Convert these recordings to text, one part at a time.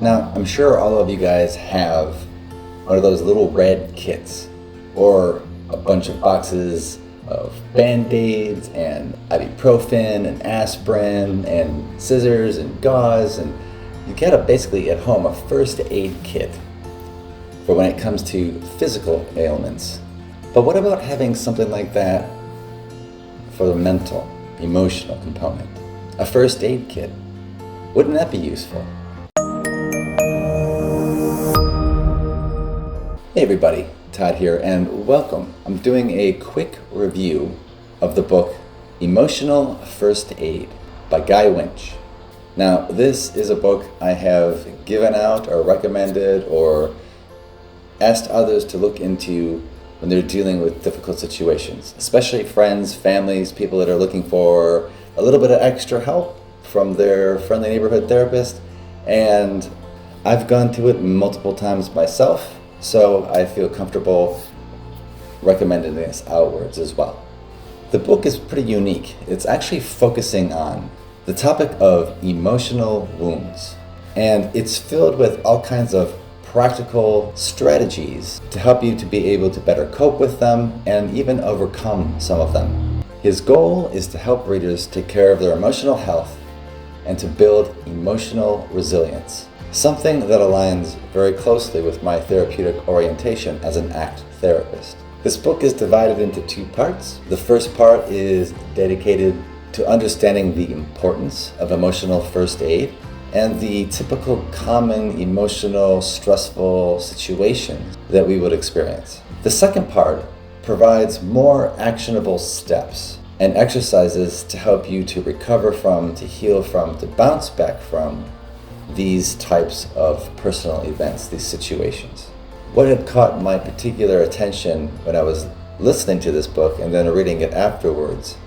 Now, I'm sure all of you guys have one of those little red kits, or a bunch of boxes of Band-Aids and ibuprofen and aspirin and scissors and gauze, and you gotta basically at home a first aid kit for when it comes to physical ailments. But what about having something like that for the mental, emotional component? A first aid kit. Wouldn't that be useful? Hey everybody, Todd here, and welcome. I'm doing a quick review of the book Emotional First Aid by Guy Winch. Now, this is a book I have given out or recommended or asked others to look into when they're dealing with difficult situations, especially friends, families, people that are looking for a little bit of extra help from their friendly neighborhood therapist. And I've gone to it multiple times myself, so I feel comfortable recommending this outwards as well. The book is pretty unique. It's actually focusing on the topic of emotional wounds, and it's filled with all kinds of practical strategies to help you to be able to better cope with them and even overcome some of them. His goal is to help readers take care of their emotional health and to build emotional resilience, something that aligns very closely with my therapeutic orientation as an ACT therapist. This book is divided into two parts. The first part is dedicated to understanding the importance of emotional first aid and the typical common emotional, stressful situations that we would experience. The second part provides more actionable steps and exercises to help you to recover from, to heal from, to bounce back from these types of personal events, these situations. What had caught my particular attention when I was listening to this book and then reading it afterwards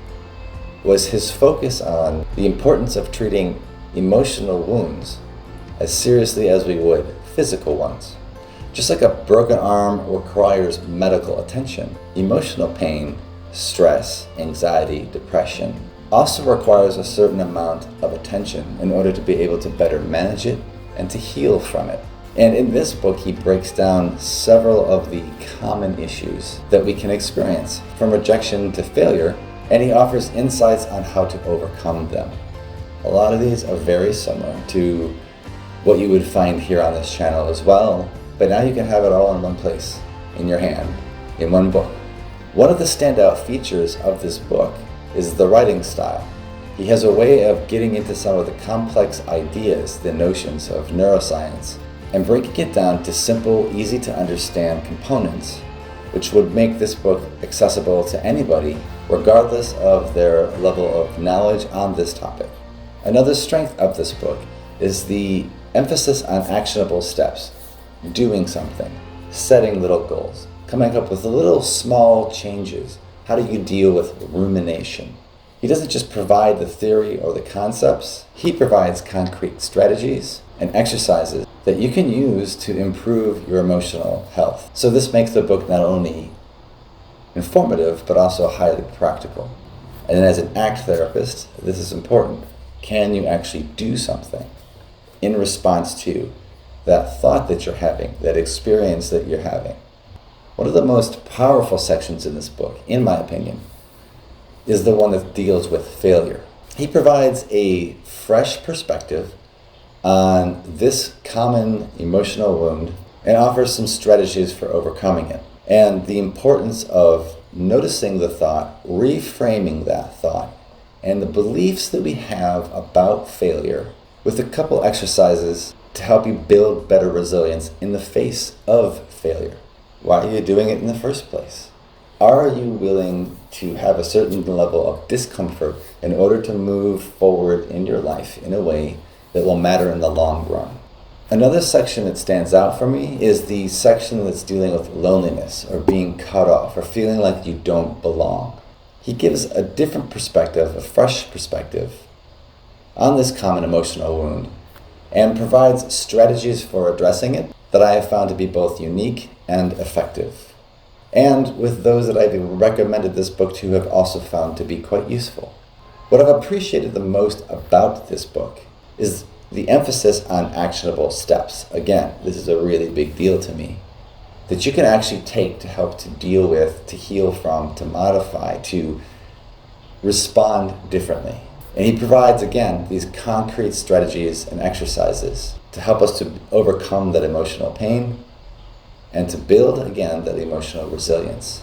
was his focus on the importance of treating emotional wounds as seriously as we would physical ones. Just like a broken arm requires medical attention, emotional pain, stress, anxiety, depression also requires a certain amount of attention in order to be able to better manage it and to heal from it. And in this book, he breaks down several of the common issues that we can experience, from rejection to failure, and he offers insights on how to overcome them. A lot of these are very similar to what you would find here on this channel as well, but now you can have it all in one place, in your hand, in one book. One of the standout features of this book is the writing style. He has a way of getting into some of the complex ideas, the notions of neuroscience, and breaking it down to simple, easy to understand components, which would make this book accessible to anybody, regardless of their level of knowledge on this topic. Another strength of this book is the emphasis on actionable steps, doing something, setting little goals, coming up with little small changes. How do you deal with rumination? He doesn't just provide the theory or the concepts, he provides concrete strategies and exercises that you can use to improve your emotional health. So this makes the book not only informative, but also highly practical. And then as an ACT therapist, this is important. Can you actually do something in response to that thought that you're having, that experience that you're having? One of the most powerful sections in this book, in my opinion, is the one that deals with failure. He provides a fresh perspective on this common emotional wound and offers some strategies for overcoming it, and the importance of noticing the thought, reframing that thought, and the beliefs that we have about failure, with a couple exercises to help you build better resilience in the face of failure. Why are you doing it in the first place? Are you willing to have a certain level of discomfort in order to move forward in your life in a way that will matter in the long run? Another section that stands out for me is the section that's dealing with loneliness or being cut off or feeling like you don't belong. He gives a different perspective, a fresh perspective on this common emotional wound and provides strategies for addressing it that I have found to be both unique and effective. And with those that I've recommended this book to have also found to be quite useful. What I've appreciated the most about this book is the emphasis on actionable steps. Again, this is a really big deal to me, that you can actually take to help to deal with, to heal from, to modify, to respond differently. And he provides, again, these concrete strategies and exercises to help us to overcome that emotional pain and to build, again, that emotional resilience.